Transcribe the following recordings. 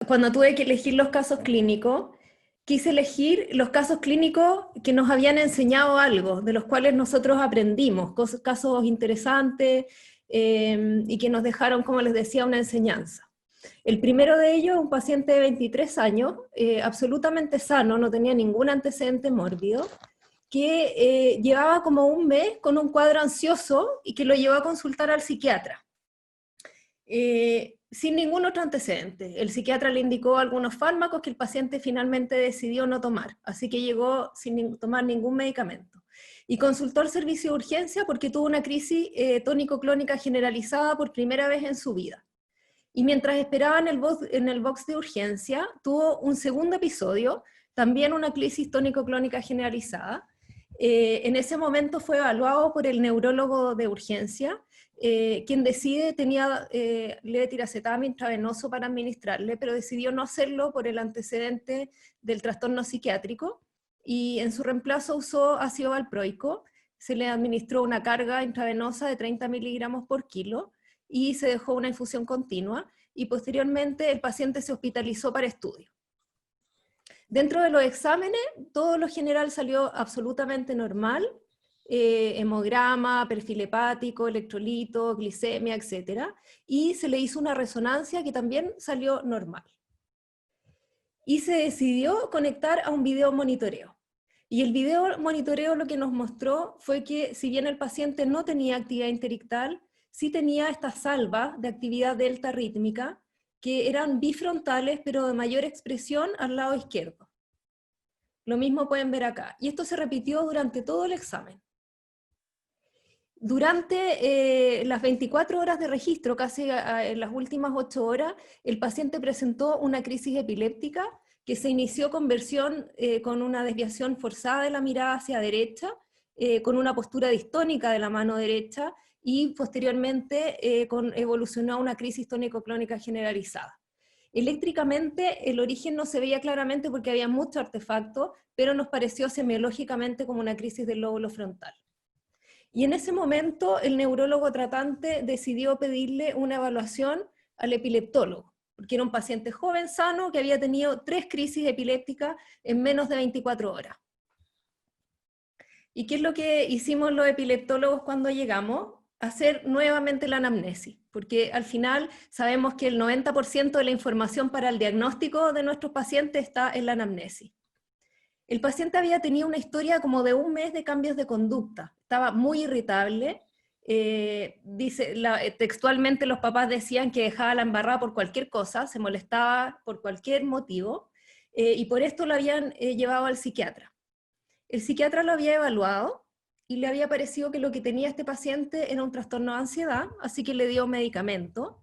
cuando tuve que elegir los casos clínicos, quise elegir los casos clínicos que nos habían enseñado algo, de los cuales nosotros aprendimos, casos interesantes y que nos dejaron, como les decía, una enseñanza. El primero de ellos, un paciente de 23 años, absolutamente sano, no tenía ningún antecedente mórbido, que llevaba como un mes con un cuadro ansioso y que lo llevó a consultar al psiquiatra. Sin ningún otro antecedente. El psiquiatra le indicó algunos fármacos que el paciente finalmente decidió no tomar, así que llegó sin tomar ningún medicamento. Y consultó al servicio de urgencia porque tuvo una crisis tónico-clónica generalizada por primera vez en su vida. Y mientras esperaba en el box de urgencia, tuvo un segundo episodio, también una crisis tónico-clónica generalizada. En ese momento fue evaluado por el neurólogo de urgencia, quien decide, tenía levetiracetam intravenoso para administrarle, pero decidió no hacerlo por el antecedente del trastorno psiquiátrico, y en su reemplazo usó ácido valproico. Se le administró una carga intravenosa de 30 miligramos por kilo, y se dejó una infusión continua, y posteriormente el paciente se hospitalizó para estudio. Dentro de los exámenes, todo lo general salió absolutamente normal, hemograma, perfil hepático, electrolito, glicemia, etc. Y se le hizo una resonancia que también salió normal. Y se decidió conectar a un video monitoreo. Y el video monitoreo lo que nos mostró fue que, si bien el paciente no tenía actividad interictal, sí tenía estas salvas de actividad delta rítmica, que eran bifrontales, pero de mayor expresión al lado izquierdo. Lo mismo pueden ver acá. Y esto se repitió durante todo el examen. Durante las 24 horas de registro, casi en las últimas 8 horas, el paciente presentó una crisis epiléptica que se inició con con una desviación forzada de la mirada hacia derecha, con una postura distónica de la mano derecha, y posteriormente evolucionó a una crisis tónico-clónica generalizada. Eléctricamente el origen no se veía claramente porque había mucho artefacto, pero nos pareció semiológicamente como una crisis del lóbulo frontal. Y en ese momento el neurólogo tratante decidió pedirle una evaluación al epileptólogo, porque era un paciente joven, sano, que había tenido 3 crisis epilépticas en menos de 24 horas. ¿Y qué es lo que hicimos los epileptólogos cuando llegamos? Hacer nuevamente la anamnesis, porque al final sabemos que el 90% de la información para el diagnóstico de nuestros pacientes está en la anamnesis. El paciente había tenido una historia como de un mes de cambios de conducta, estaba muy irritable, textualmente los papás decían que dejaba la embarrada por cualquier cosa, se molestaba por cualquier motivo, y por esto lo habían llevado al psiquiatra. El psiquiatra lo había evaluado y le había parecido que lo que tenía este paciente era un trastorno de ansiedad, así que le dio medicamento,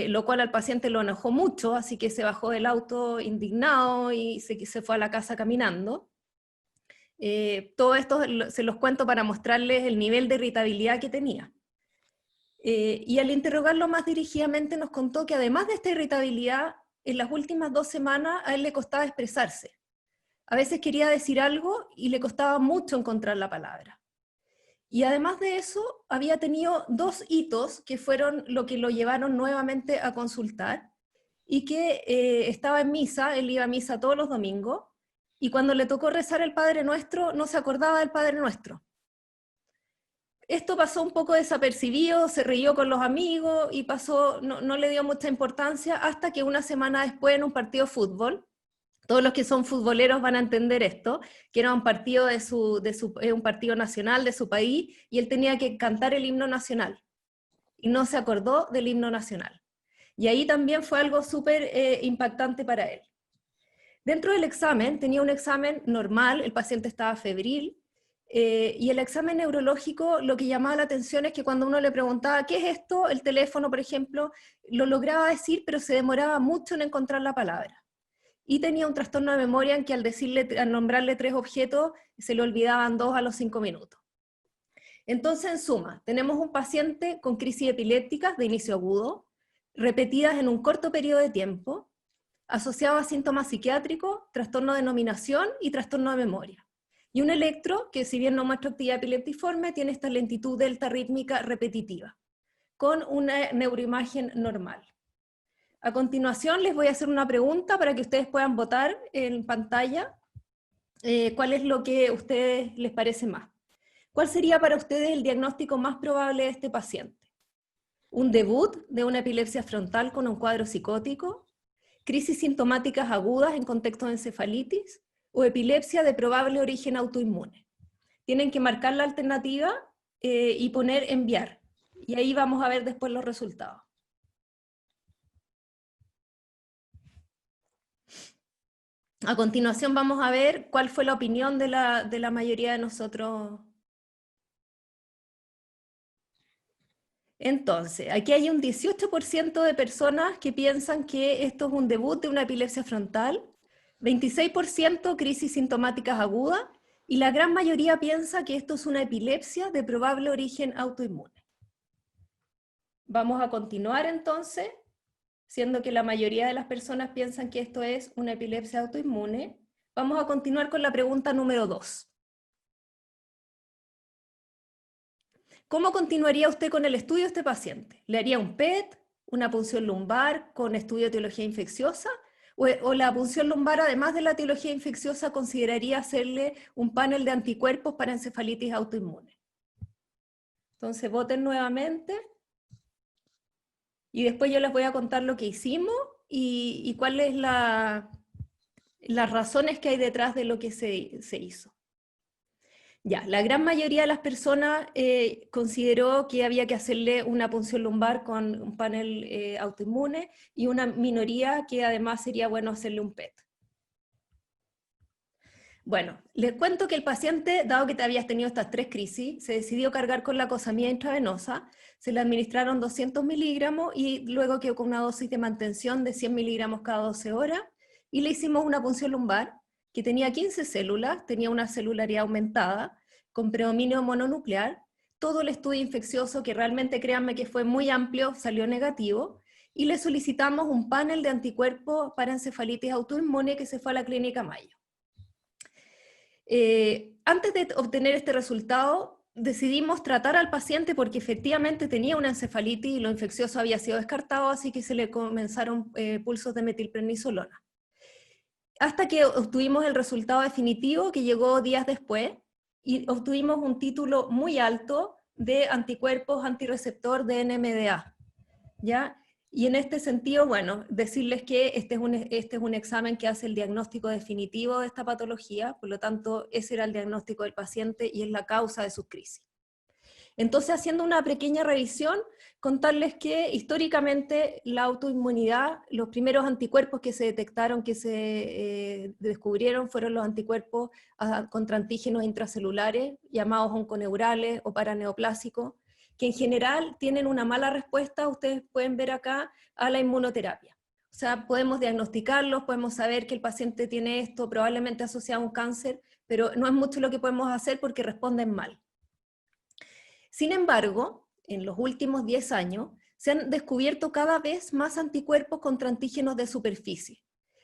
lo cual al paciente lo enojó mucho, así que se bajó del auto indignado y se fue a la casa caminando. Todo esto se los cuento para mostrarles el nivel de irritabilidad que tenía. Y al interrogarlo más dirigidamente nos contó que además de esta irritabilidad, en las últimas 2 semanas a él le costaba expresarse. A veces quería decir algo y le costaba mucho encontrar la palabra. Y además de eso, había tenido 2 hitos que fueron lo que lo llevaron nuevamente a consultar, y que estaba en misa, él iba a misa todos los domingos, y cuando le tocó rezar el Padre Nuestro, no se acordaba del Padre Nuestro. Esto pasó un poco desapercibido, se rió con los amigos, y no le dio mucha importancia, hasta que una semana después, en un partido de fútbol, todos los que son futboleros van a entender esto, que era un partido un partido nacional de su país, y él tenía que cantar el himno nacional, y no se acordó del himno nacional. Y ahí también fue algo súper impactante para él. Dentro del examen, tenía un examen normal, el paciente estaba febril, y el examen neurológico, lo que llamaba la atención es que cuando uno le preguntaba ¿qué es esto?, el teléfono, por ejemplo, lo lograba decir, pero se demoraba mucho en encontrar la palabra. Y tenía un trastorno de memoria en que al nombrarle 3 objetos, se le olvidaban 2 a los 5 minutos. Entonces, en suma, tenemos un paciente con crisis epilépticas de inicio agudo, repetidas en un corto periodo de tiempo, asociado a síntomas psiquiátricos, trastorno de nominación y trastorno de memoria. Y un electro que, si bien no muestra actividad epileptiforme, tiene esta lentitud delta rítmica repetitiva, con una neuroimagen normal. A continuación les voy a hacer una pregunta para que ustedes puedan votar en pantalla cuál es lo que a ustedes les parece más. ¿Cuál sería para ustedes el diagnóstico más probable de este paciente? ¿Un debut de una epilepsia frontal con un cuadro psicótico? ¿Crisis sintomáticas agudas en contexto de encefalitis? ¿O epilepsia de probable origen autoinmune? Tienen que marcar la alternativa y poner enviar. Y ahí vamos a ver después los resultados. A continuación vamos a ver cuál fue la opinión de la mayoría de nosotros. Entonces, aquí hay un 18% de personas que piensan que esto es un debut de una epilepsia frontal, 26% crisis sintomáticas agudas, y la gran mayoría piensa que esto es una epilepsia de probable origen autoinmune. Vamos a continuar entonces, siendo que la mayoría de las personas piensan que esto es una epilepsia autoinmune. Vamos a continuar con la pregunta número 2. ¿Cómo continuaría usted con el estudio de este paciente? ¿Le haría un PET, una punción lumbar con estudio de etiología infecciosa? ¿O la punción lumbar, además de la etiología infecciosa, consideraría hacerle un panel de anticuerpos para encefalitis autoinmune? Entonces voten nuevamente. Y después yo les voy a contar lo que hicimos y cuáles las razones que hay detrás de lo que se hizo. Ya, la gran mayoría de las personas consideró que había que hacerle una punción lumbar con un panel autoinmune y una minoría que además sería bueno hacerle un PET. Bueno, les cuento que el paciente, dado que te habías tenido estas 3 crisis, se decidió cargar con la cosamida intravenosa, se le administraron 200 miligramos y luego quedó con una dosis de mantención de 100 miligramos cada 12 horas y le hicimos una punción lumbar que tenía 15 células, tenía una celularidad aumentada, con predominio mononuclear, todo el estudio infeccioso, que realmente créanme que fue muy amplio, salió negativo, y le solicitamos un panel de anticuerpos para encefalitis autoinmune que se fue a la clínica Mayo. Antes de obtener este resultado, decidimos tratar al paciente porque efectivamente tenía una encefalitis y lo infeccioso había sido descartado, así que se le comenzaron pulsos de metilprednisolona. Hasta que obtuvimos el resultado definitivo, que llegó días después, y obtuvimos un título muy alto de anticuerpos antirreceptor de NMDA, ¿ya? Y en este sentido, bueno, decirles que este es un examen que hace el diagnóstico definitivo de esta patología, por lo tanto, ese era el diagnóstico del paciente y es la causa de sus crisis. Entonces, haciendo una pequeña revisión, contarles que históricamente la autoinmunidad, los primeros anticuerpos que se detectaron, que se descubrieron, fueron los anticuerpos contra antígenos intracelulares, llamados onconeurales o paraneoplásicos, que en general tienen una mala respuesta, ustedes pueden ver acá, a la inmunoterapia. O sea, podemos diagnosticarlos, podemos saber que el paciente tiene esto, probablemente asociado a un cáncer, pero no es mucho lo que podemos hacer porque responden mal. Sin embargo, en los últimos 10 años, se han descubierto cada vez más anticuerpos contra antígenos de superficie.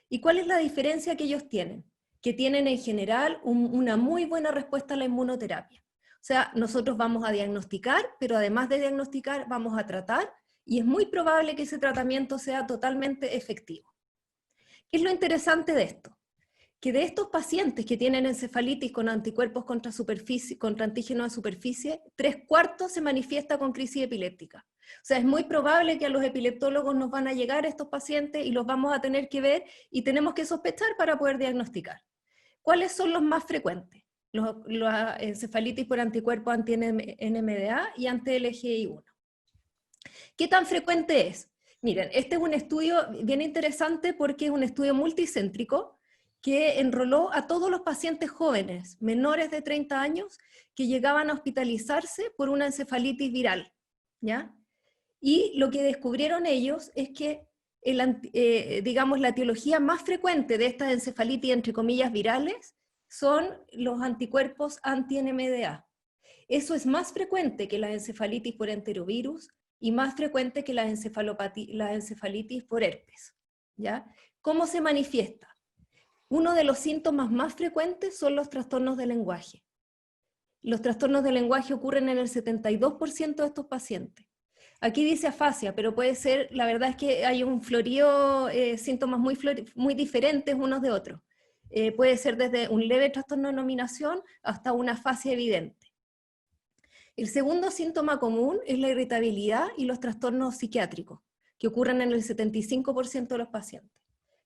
¿Y cuál es la diferencia que ellos tienen? Que tienen en general una muy buena respuesta a la inmunoterapia. O sea, nosotros vamos a diagnosticar, pero además de diagnosticar, vamos a tratar, y es muy probable que ese tratamiento sea totalmente efectivo. ¿Qué es lo interesante de esto? Que de estos pacientes que tienen encefalitis con anticuerpos contra antígenos de superficie, 3/4 se manifiesta con crisis epiléptica. O sea, es muy probable que a los epileptólogos nos van a llegar estos pacientes y los vamos a tener que ver y tenemos que sospechar para poder diagnosticar. ¿Cuáles son los más frecuentes? Los encefalitis por anticuerpos anti-NMDA y anti-LGI1. ¿Qué tan frecuente es? Miren, este es un estudio bien interesante porque es un estudio multicéntrico que enroló a todos los pacientes jóvenes, menores de 30 años, que llegaban a hospitalizarse por una encefalitis viral, ¿ya? Y lo que descubrieron ellos es que, digamos, la etiología más frecuente de estas encefalitis, entre comillas, virales, son los anticuerpos anti-NMDA. Eso es más frecuente que la encefalitis por enterovirus y más frecuente que la encefalitis por herpes, ¿ya? ¿Cómo se manifiesta? Uno de los síntomas más frecuentes son los trastornos del lenguaje. Los trastornos del lenguaje ocurren en el 72% de estos pacientes. Aquí dice afasia, pero puede ser, la verdad es que hay un florío, síntomas muy diferentes unos de otros. Puede ser desde un leve trastorno de nominación hasta una afasia evidente. El segundo síntoma común es la irritabilidad y los trastornos psiquiátricos, que ocurren en el 75% de los pacientes.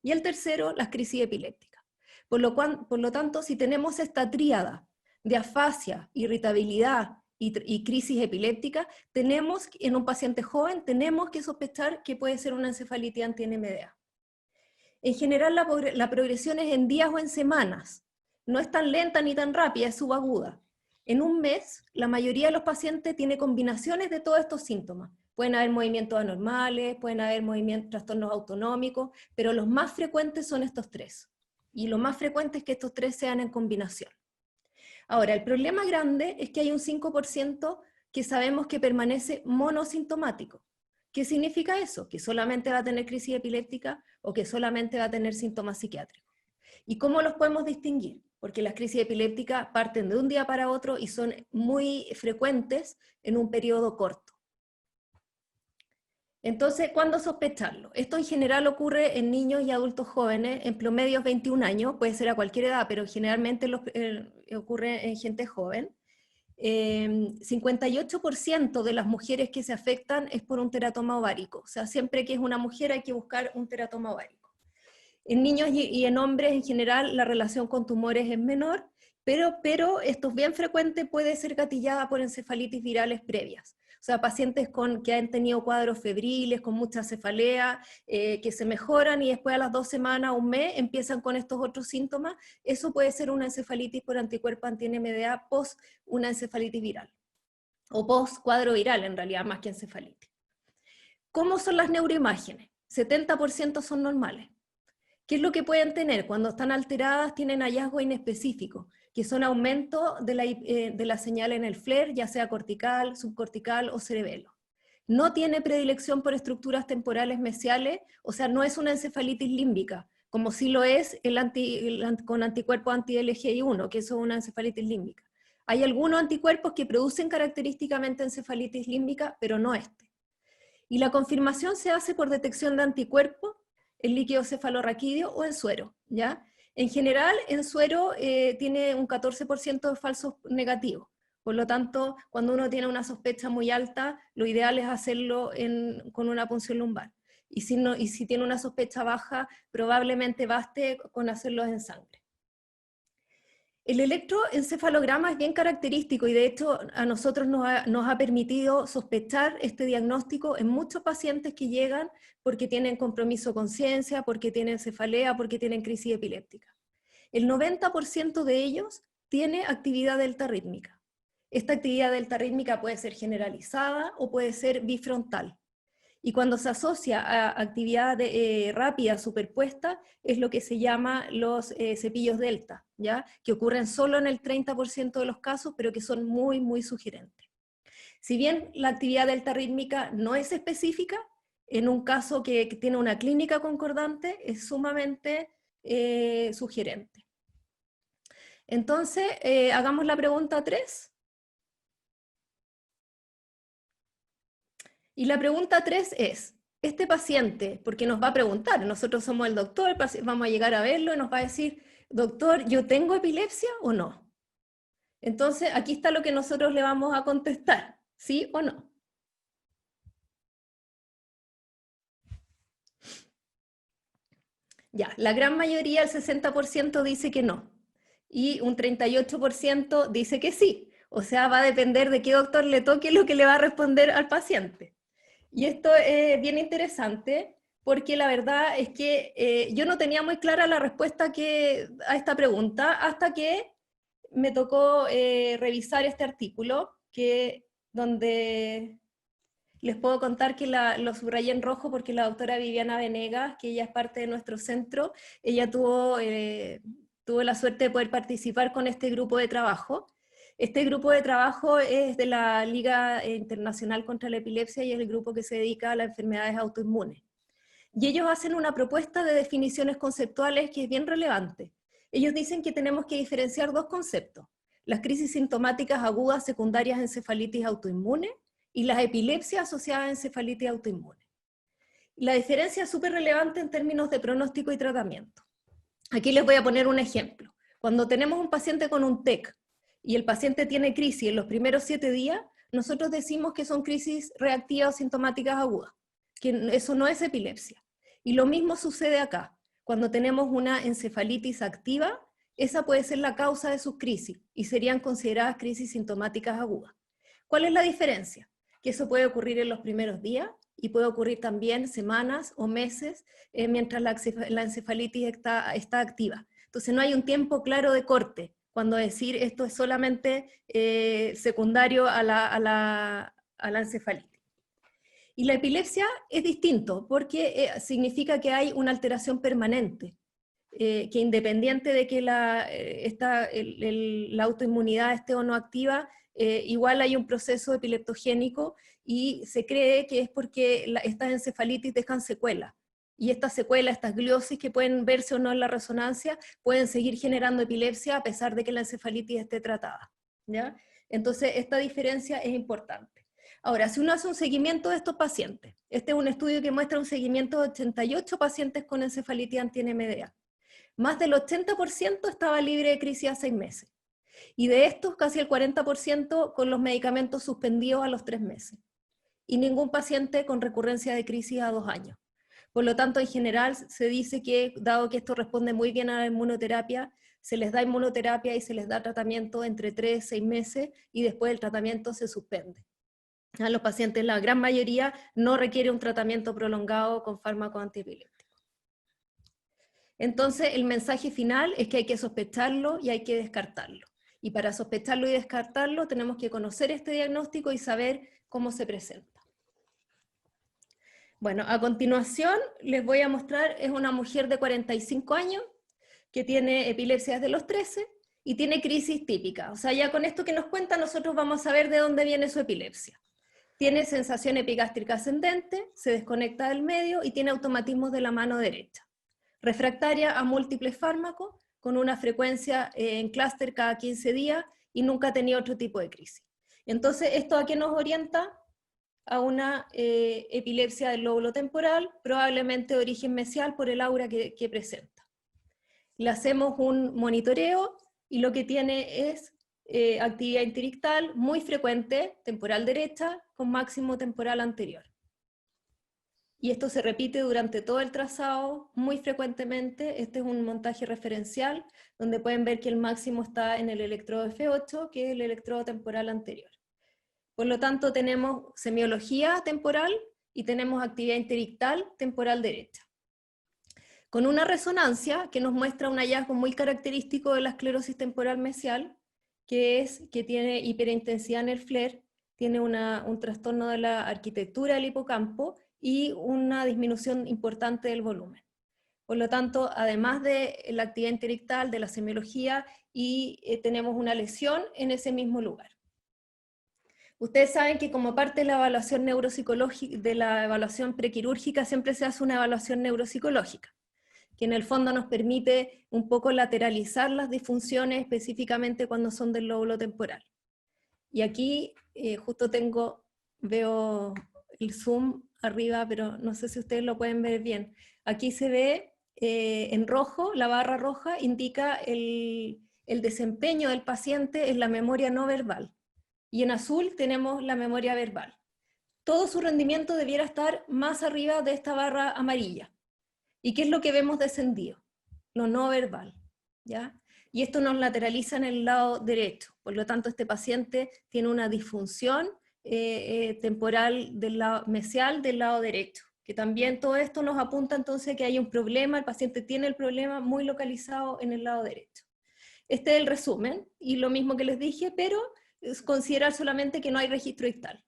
Y el tercero, las crisis epilépticas. Por lo tanto, si tenemos esta tríada de afasia, irritabilidad y crisis epiléptica, en un paciente joven, tenemos que sospechar que puede ser una encefalitis anti-NMDA. En general, la progresión es en días o en semanas. No es tan lenta ni tan rápida, es subaguda. En un mes, la mayoría de los pacientes tiene combinaciones de todos estos síntomas. Pueden haber movimientos anormales, pueden haber trastornos autonómicos, pero los más frecuentes son estos tres. Y lo más frecuente es que estos tres sean en combinación. Ahora, el problema grande es que hay un 5% que sabemos que permanece monosintomático. ¿Qué significa eso? Que solamente va a tener crisis epiléptica o que solamente va a tener síntomas psiquiátricos. ¿Y cómo los podemos distinguir? Porque las crisis epilépticas parten de un día para otro y son muy frecuentes en un periodo corto. Entonces, ¿cuándo sospecharlo? Esto en general ocurre en niños y adultos jóvenes, en promedio 21 años, puede ser a cualquier edad, pero generalmente ocurre en gente joven. 58% de las mujeres que se afectan es por un teratoma ovárico, o sea, siempre que es una mujer hay que buscar un teratoma ovárico. En niños y en hombres en general la relación con tumores es menor, pero esto es bien frecuente, puede ser gatillada por encefalitis virales previas. O sea, pacientes que han tenido cuadros febriles, con mucha cefalea, que se mejoran y después a las 2 semanas, un mes, empiezan con estos otros síntomas. Eso puede ser una encefalitis por anticuerpo anti-NMDA post una encefalitis viral. O post cuadro viral, en realidad, más que encefalitis. ¿Cómo son las neuroimágenes? 70% son normales. ¿Qué es lo que pueden tener? Cuando están alteradas tienen hallazgos inespecíficos, que son aumentos de la señal en el FLAIR, ya sea cortical, subcortical o cerebelo. No tiene predilección por estructuras temporales mesiales, o sea, no es una encefalitis límbica, como sí lo es con anticuerpos anti-LGI1, que eso es una encefalitis límbica. Hay algunos anticuerpos que producen característicamente encefalitis límbica, pero no este. Y la confirmación se hace por detección de anticuerpos en líquido cefalorraquídeo o en suero, ¿ya? En general, en suero tiene un 14% de falsos negativos. Por lo tanto, cuando uno tiene una sospecha muy alta, lo ideal es hacerlo con una punción lumbar. Y si tiene una sospecha baja, probablemente baste con hacerlo en sangre. El electroencefalograma es bien característico y de hecho a nosotros nos ha permitido sospechar este diagnóstico en muchos pacientes que llegan porque tienen compromiso de conciencia, porque tienen cefalea, porque tienen crisis epiléptica. El 90% de ellos tiene actividad delta rítmica. Esta actividad delta rítmica puede ser generalizada o puede ser bifrontal. Y cuando se asocia a actividad rápida superpuesta, es lo que se llama los cepillos delta, ¿ya? Que ocurren solo en el 30% de los casos, pero que son muy, muy sugerentes. Si bien la actividad delta rítmica no es específica, en un caso que tiene una clínica concordante, es sumamente sugerente. Entonces, hagamos la pregunta 3. Y la pregunta 3 es, este paciente, porque nos va a preguntar, nosotros somos el doctor, vamos a llegar a verlo y nos va a decir, doctor, ¿yo tengo epilepsia o no? Entonces, aquí está lo que nosotros le vamos a contestar, ¿sí o no? Ya, la gran mayoría, el 60% dice que no, y un 38% dice que sí. O sea, va a depender de qué doctor le toque lo que le va a responder al paciente. Y esto es bien interesante porque la verdad es que yo no tenía muy clara la respuesta a esta pregunta hasta que me tocó revisar este artículo donde les puedo contar que lo subrayé en rojo porque la doctora Viviana Venegas, que ella es parte de nuestro centro, ella tuvo la suerte de poder participar con este grupo de trabajo. Este grupo de trabajo es de la Liga Internacional contra la Epilepsia y es el grupo que se dedica a las enfermedades autoinmunes. Y ellos hacen una propuesta de definiciones conceptuales que es bien relevante. Ellos dicen que tenemos que diferenciar dos conceptos: las crisis sintomáticas agudas secundarias de encefalitis autoinmune y las epilepsias asociadas a encefalitis autoinmune. La diferencia es súper relevante en términos de pronóstico y tratamiento. Aquí les voy a poner un ejemplo. Cuando tenemos un paciente con un TEC y el paciente tiene crisis en los primeros 7 días, nosotros decimos que son crisis reactivas o sintomáticas agudas, que eso no es epilepsia. Y lo mismo sucede acá. Cuando tenemos una encefalitis activa, esa puede ser la causa de sus crisis y serían consideradas crisis sintomáticas agudas. ¿Cuál es la diferencia? Que eso puede ocurrir en los primeros días y puede ocurrir también semanas o meses mientras la encefalitis está activa. Entonces no hay un tiempo claro de corte, cuando decir esto es solamente secundario a la encefalitis. Y la epilepsia es distinto, porque significa que hay una alteración permanente, que independiente de que la autoinmunidad esté o no activa, igual hay un proceso epileptogénico y se cree que es porque estas encefalitis dejan secuelas. Y estas secuelas, estas gliosis que pueden verse o no en la resonancia, pueden seguir generando epilepsia a pesar de que la encefalitis esté tratada, ¿ya? Entonces, esta diferencia es importante. Ahora, si uno hace un seguimiento de estos pacientes, este es un estudio que muestra un seguimiento de 88 pacientes con encefalitis anti-NMDA. Más del 80% estaba libre de crisis a 6 meses. Y de estos, casi el 40% con los medicamentos suspendidos a los 3 meses. Y ningún paciente con recurrencia de crisis a 2 años. Por lo tanto, en general, se dice que, dado que esto responde muy bien a la inmunoterapia, se les da inmunoterapia y se les da tratamiento entre 3 y 6 meses y después el tratamiento se suspende. A los pacientes, la gran mayoría, no requiere un tratamiento prolongado con fármacos antiepilépticos. Entonces, el mensaje final es que hay que sospecharlo y hay que descartarlo. Y para sospecharlo y descartarlo, tenemos que conocer este diagnóstico y saber cómo se presenta. Bueno, a continuación les voy a mostrar, es una mujer de 45 años que tiene epilepsia desde los 13 y tiene crisis típica. O sea, ya con esto que nos cuenta nosotros vamos a saber de dónde viene su epilepsia. Tiene sensación epigástrica ascendente, se desconecta del medio y tiene automatismos de la mano derecha. Refractaria a múltiples fármacos, con una frecuencia en clúster cada 15 días y nunca ha tenido otro tipo de crisis. Entonces, ¿esto a qué nos orienta? A una epilepsia del lóbulo temporal, probablemente de origen mesial por el aura que presenta. Le hacemos un monitoreo y lo que tiene es actividad interictal muy frecuente, temporal derecha, con máximo temporal anterior. Y esto se repite durante todo el trazado muy frecuentemente. Este es un montaje referencial, donde pueden ver que el máximo está en el electrodo F8, que es el electrodo temporal anterior. Por lo tanto, tenemos semiología temporal y tenemos actividad interictal temporal derecha. Con una resonancia que nos muestra un hallazgo muy característico de la esclerosis temporal mesial, que es que tiene hiperintensidad en el FLAIR, tiene un trastorno de la arquitectura del hipocampo y una disminución importante del volumen. Por lo tanto, además de la actividad interictal, de la semiología, tenemos una lesión en ese mismo lugar. Ustedes saben que como parte de la evaluación neuropsicológica, de la evaluación prequirúrgica, siempre se hace una evaluación neuropsicológica, que en el fondo nos permite un poco lateralizar las disfunciones, específicamente cuando son del lóbulo temporal. Y aquí justo veo el zoom arriba, pero no sé si ustedes lo pueden ver bien. Aquí se ve en rojo, la barra roja indica el desempeño del paciente en la memoria no verbal. Y en azul tenemos la memoria verbal. Todo su rendimiento debiera estar más arriba de esta barra amarilla. ¿Y qué es lo que vemos descendido? Lo no verbal, ¿ya? Y esto nos lateraliza en el lado derecho. Por lo tanto, este paciente tiene una disfunción temporal del lado mesial del lado derecho, que también todo esto nos apunta entonces que hay un problema, el paciente tiene el problema muy localizado en el lado derecho. Este es el resumen, y lo mismo que les dije, pero es considerar solamente que no hay registro ictal.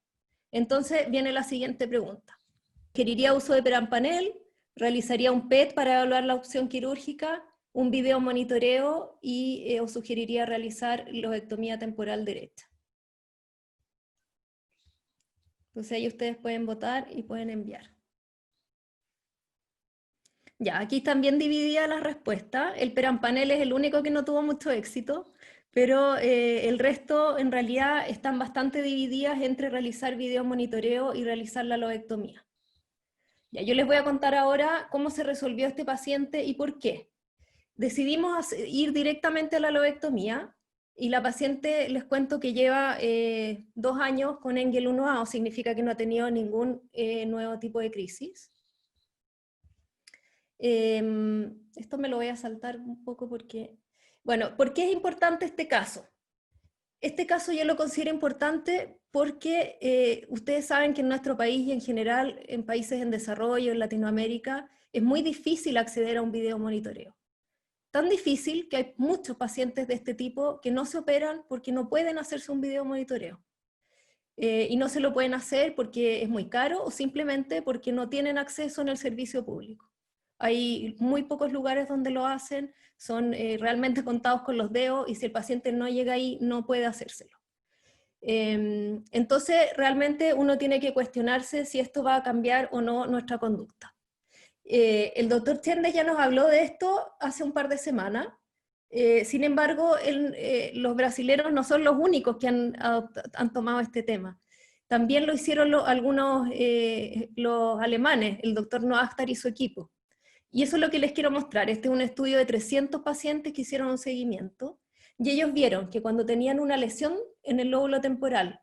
Entonces viene la siguiente pregunta. ¿Sugeriría uso de perampanel? ¿Realizaría un PET para evaluar la opción quirúrgica? ¿Un video monitoreo? Y os sugeriría realizar lobectomía temporal derecha. Entonces ahí ustedes pueden votar y pueden enviar. Ya, aquí están bien divididas las respuestas. El perampanel es el único que no tuvo mucho éxito, pero el resto en realidad están bastante divididas entre realizar videomonitoreo y realizar la lobectomía. Ya, yo les voy a contar ahora cómo se resolvió este paciente y por qué. Decidimos ir directamente a la lobectomía, y la paciente, les cuento que lleva 2 años con Engel 1A, o significa que no ha tenido ningún nuevo tipo de crisis. Esto me lo voy a saltar un poco porque... Bueno, ¿por qué es importante este caso? Este caso yo lo considero importante porque ustedes saben que en nuestro país y en general en países en desarrollo, en Latinoamérica, es muy difícil acceder a un videomonitoreo. Tan difícil que hay muchos pacientes de este tipo que no se operan porque no pueden hacerse un videomonitoreo. Y no se lo pueden hacer porque es muy caro o simplemente porque no tienen acceso en el servicio público. Hay muy pocos lugares donde lo hacen, son realmente contados con los dedos, y si el paciente no llega ahí, no puede hacérselo. Entonces, realmente uno tiene que cuestionarse si esto va a cambiar o no nuestra conducta. El doctor Chernes ya nos habló de esto hace un par de semanas. Sin embargo, los brasileños no son los únicos que han tomado este tema. También lo hicieron algunos los alemanes, el doctor Noachter y su equipo. Y eso es lo que les quiero mostrar. Este es un estudio de 300 pacientes que hicieron un seguimiento, y ellos vieron que cuando tenían una lesión en el lóbulo temporal,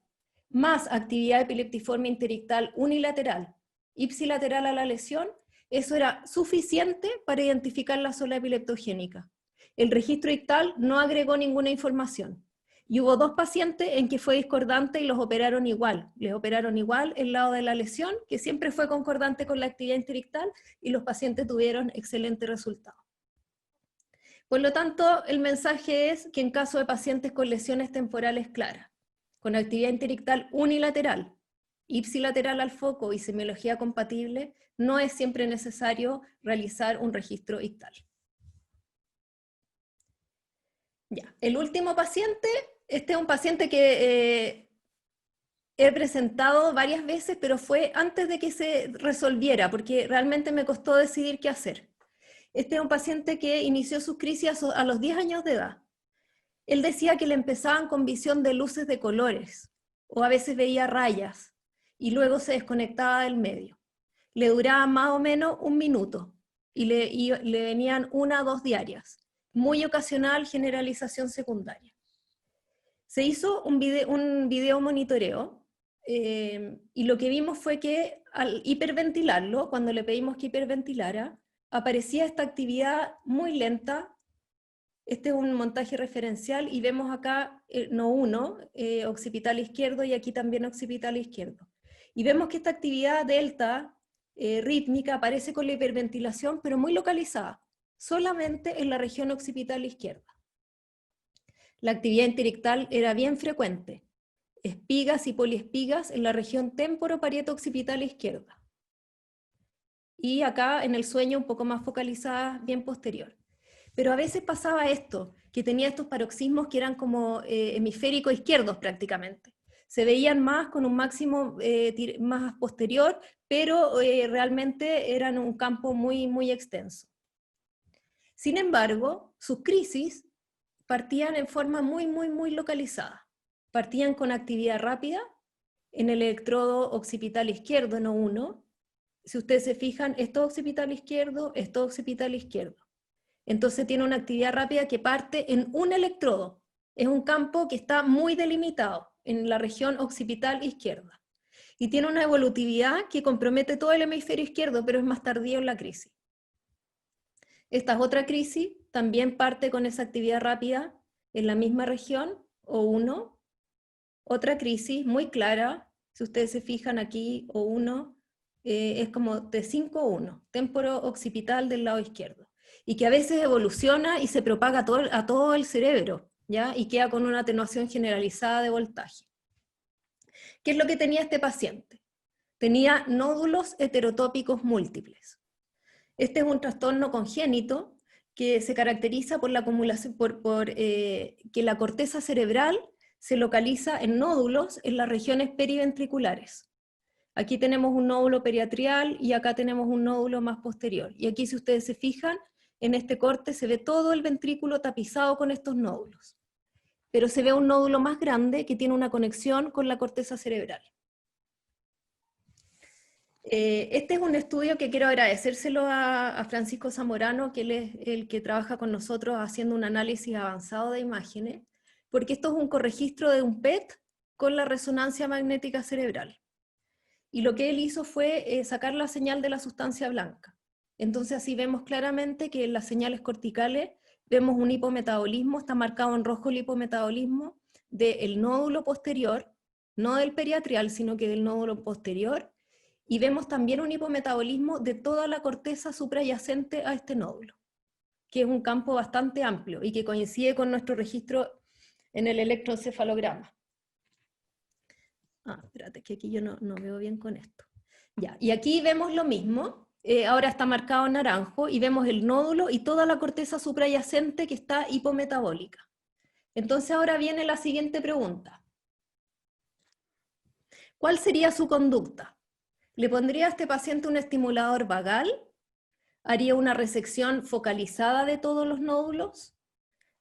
más actividad epileptiforme interictal unilateral, ipsilateral a la lesión, eso era suficiente para identificar la zona epileptogénica. El registro ictal no agregó ninguna información. Y hubo 2 pacientes en que fue discordante y los operaron igual. Les operaron igual el lado de la lesión, que siempre fue concordante con la actividad interictal, y los pacientes tuvieron excelente resultado. Por lo tanto, el mensaje es que en caso de pacientes con lesiones temporales claras, con actividad interictal unilateral, ipsilateral al foco y semiología compatible, no es siempre necesario realizar un registro ictal. Ya, el último paciente, este es un paciente que he presentado varias veces, pero fue antes de que se resolviera, porque realmente me costó decidir qué hacer. Este es un paciente que inició sus crisis a los 10 años de edad. Él decía que le empezaban con visión de luces de colores, o a veces veía rayas, y luego se desconectaba del medio. Le duraba más o menos 1 minuto, y le venían 1 o 2 diarias. Muy ocasional, generalización secundaria. Se hizo un video monitoreo, y lo que vimos fue que al hiperventilarlo, cuando le pedimos que hiperventilara, aparecía esta actividad muy lenta. Este es un montaje referencial, y vemos acá no uno, occipital izquierdo, y aquí también occipital izquierdo. Y vemos que esta actividad delta rítmica aparece con la hiperventilación, pero muy localizada, solamente en la región occipital izquierda. La actividad interictal era bien frecuente, espigas y poliespigas en la región temporo-parieto-occipital izquierda. Y acá en el sueño un poco más focalizada, bien posterior. Pero a veces pasaba esto, que tenía estos paroxismos que eran como hemisféricos izquierdos prácticamente. Se veían más con un máximo más posterior, pero realmente eran un campo muy, muy extenso. Sin embargo, sus crisis partían en forma muy, muy, muy localizada. Partían con actividad rápida en el electrodo occipital izquierdo, no uno. Si ustedes se fijan, esto occipital izquierdo, esto occipital izquierdo. Entonces tiene una actividad rápida que parte en un electrodo. Es un campo que está muy delimitado en la región occipital izquierda. Y tiene una evolutividad que compromete todo el hemisferio izquierdo, pero es más tardío en la crisis. Esta es otra crisis, también parte con esa actividad rápida en la misma región, O1. Otra crisis muy clara, si ustedes se fijan aquí, O1, es como T5-1, temporo occipital del lado izquierdo, y que a veces evoluciona y se propaga a todo el cerebro, ¿ya? Y queda con una atenuación generalizada de voltaje. ¿Qué es lo que tenía este paciente? Tenía nódulos heterotópicos múltiples. Este es un trastorno congénito que se caracteriza por la acumulación, que la corteza cerebral se localiza en nódulos en las regiones periventriculares. Aquí tenemos un nódulo periatrial y acá tenemos un nódulo más posterior. Y aquí, si ustedes se fijan, en este corte se ve todo el ventrículo tapizado con estos nódulos. pero se ve un nódulo más grande que tiene una conexión con la corteza cerebral. Este es un estudio que quiero agradecérselo a Francisco Zamorano, que él es el que trabaja con nosotros haciendo un análisis avanzado de imágenes, porque esto es un corregistro de un PET con la resonancia magnética cerebral. Y lo que él hizo fue sacar la señal de la sustancia blanca. Entonces así vemos claramente que en las señales corticales vemos un hipometabolismo, está marcado en rojo el hipometabolismo del nódulo posterior, no del periatrial, sino que del nódulo posterior, y vemos también un hipometabolismo de toda la corteza suprayacente a este nódulo, que es un campo bastante amplio y que coincide con nuestro registro en el electroencefalograma. Espérate, que aquí yo no veo bien con esto. Ya, y aquí vemos lo mismo, ahora está marcado en naranjo, y vemos el nódulo y toda la corteza suprayacente que está hipometabólica. Entonces ahora viene la siguiente pregunta. ¿Cuál sería su conducta? ¿Le pondría a este paciente un estimulador vagal? ¿Haría una resección focalizada de todos los nódulos?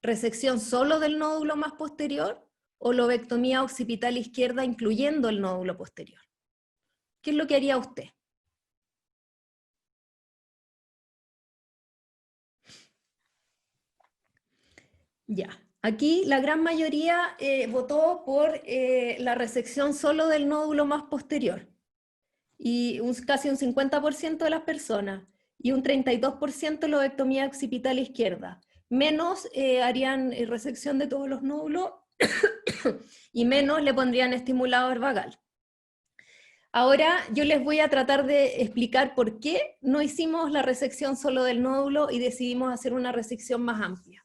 ¿Resección solo del nódulo más posterior? ¿O lobectomía occipital izquierda incluyendo el nódulo posterior? ¿Qué es lo que haría usted? Ya, aquí la gran mayoría votó por la resección solo del nódulo más posterior, y casi un 50% de las personas, y un 32% lobectomía occipital izquierda. Menos harían resección de todos los nódulos, y menos le pondrían estimulador vagal. Ahora yo les voy a tratar de explicar por qué no hicimos la resección solo del nódulo y decidimos hacer una resección más amplia.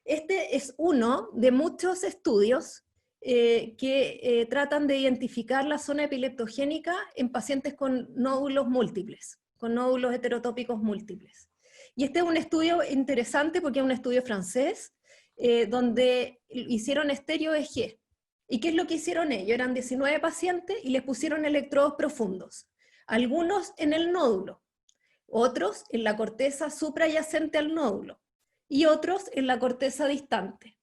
Este es uno de muchos estudios que tratan de identificar la zona epileptogénica en pacientes con nódulos múltiples, con nódulos heterotópicos múltiples. Y este es un estudio interesante porque es un estudio francés, donde hicieron estéreo EG. ¿Y qué es lo que hicieron ellos? Eran 19 pacientes y les pusieron electrodos profundos, algunos en el nódulo, otros en la corteza suprayacente al nódulo, y otros en la corteza distante.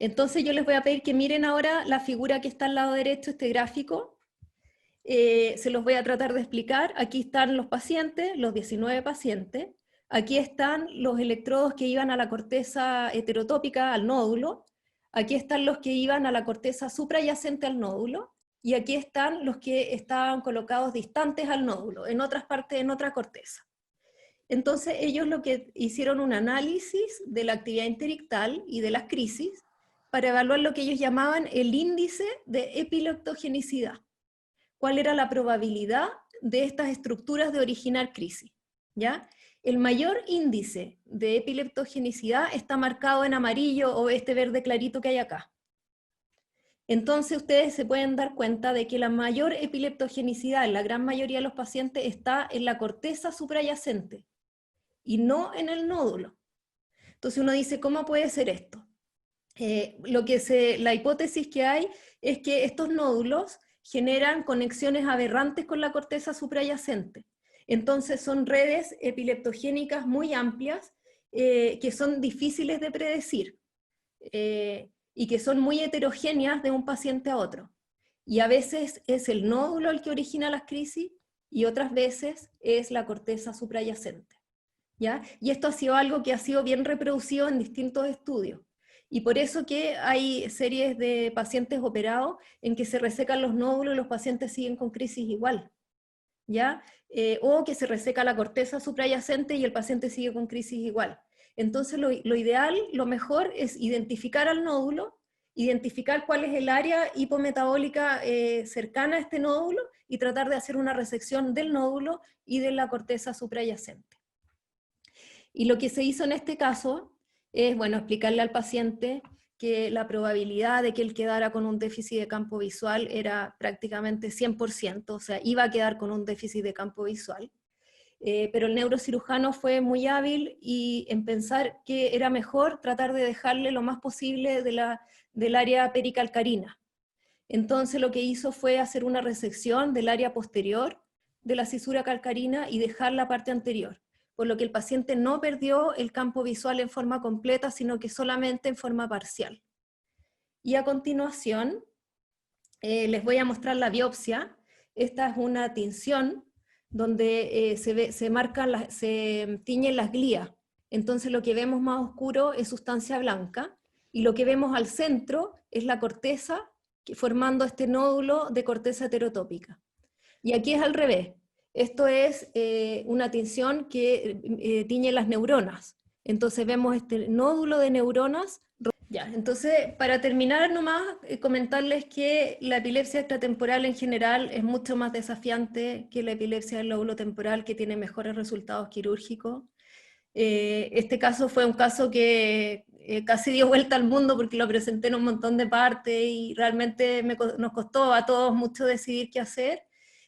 Entonces yo les voy a pedir que miren ahora la figura que está al lado derecho, este gráfico. Se los voy a tratar de explicar. Aquí están los pacientes, los 19 pacientes. Aquí están los electrodos que iban a la corteza heterotópica, al nódulo. Aquí están los que iban a la corteza suprayacente al nódulo. Y aquí están los que estaban colocados distantes al nódulo, en otras partes, en otra corteza. Entonces ellos lo que hicieron un análisis de la actividad interictal y de las crisis para evaluar lo que ellos llamaban el índice de epileptogenicidad. ¿Cuál era la probabilidad de estas estructuras de originar crisis? ¿Ya? El mayor índice de epileptogenicidad está marcado en amarillo o este verde clarito que hay acá. Entonces ustedes se pueden dar cuenta de que la mayor epileptogenicidad en la gran mayoría de los pacientes está en la corteza suprayacente y no en el nódulo. Entonces uno dice, ¿cómo puede ser esto? La hipótesis que hay es que estos nódulos generan conexiones aberrantes con la corteza suprayacente. Entonces son redes epileptogénicas muy amplias que son difíciles de predecir y que son muy heterogéneas de un paciente a otro. Y a veces es el nódulo el que origina las crisis y otras veces es la corteza suprayacente. ¿Ya? Y esto ha sido algo que ha sido bien reproducido en distintos estudios. Y por eso que hay series de pacientes operados en que se resecan los nódulos y los pacientes siguen con crisis igual. ¿Ya? O que se reseca la corteza suprayacente y el paciente sigue con crisis igual. Entonces lo ideal, lo mejor es identificar al nódulo, identificar cuál es el área hipometabólica cercana a este nódulo y tratar de hacer una resección del nódulo y de la corteza suprayacente. Y lo que se hizo en este caso es, bueno, explicarle al paciente que la probabilidad de que él quedara con un déficit de campo visual era prácticamente 100%, o sea, iba a quedar con un déficit de campo visual. Pero el neurocirujano fue muy hábil en pensar que era mejor tratar de dejarle lo más posible del área pericalcarina. Entonces lo que hizo fue hacer una resección del área posterior de la cisura calcarina y dejar la parte anterior. por lo que el paciente no perdió el campo visual en forma completa, sino que solamente en forma parcial. Y a continuación, les voy a mostrar la biopsia. Esta es una tinción donde se tiñen las glías. Entonces lo que vemos más oscuro es sustancia blanca, y lo que vemos al centro es la corteza, formando este nódulo de corteza heterotópica. Y aquí es al revés. Esto es una tinción que tiñe las neuronas. Entonces vemos este nódulo de neuronas. Ya, entonces, para terminar nomás, comentarles que la epilepsia extratemporal en general es mucho más desafiante que la epilepsia del lóbulo temporal, que tiene mejores resultados quirúrgicos. Este caso fue un caso que casi dio vuelta al mundo porque lo presenté en un montón de partes y realmente nos costó a todos mucho decidir qué hacer.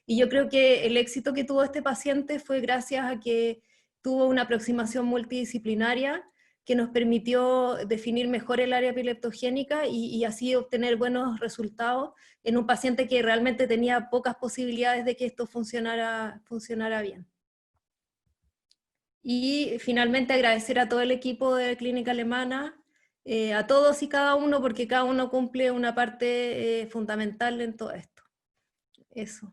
Y yo creo que el éxito que tuvo este paciente fue gracias a que tuvo una aproximación multidisciplinaria que nos permitió definir mejor el área epileptogénica y así obtener buenos resultados en un paciente que realmente tenía pocas posibilidades de que esto funcionara bien. Y finalmente agradecer a todo el equipo de Clínica Alemana, a todos y cada uno, porque cada uno cumple una parte fundamental en todo esto. Eso.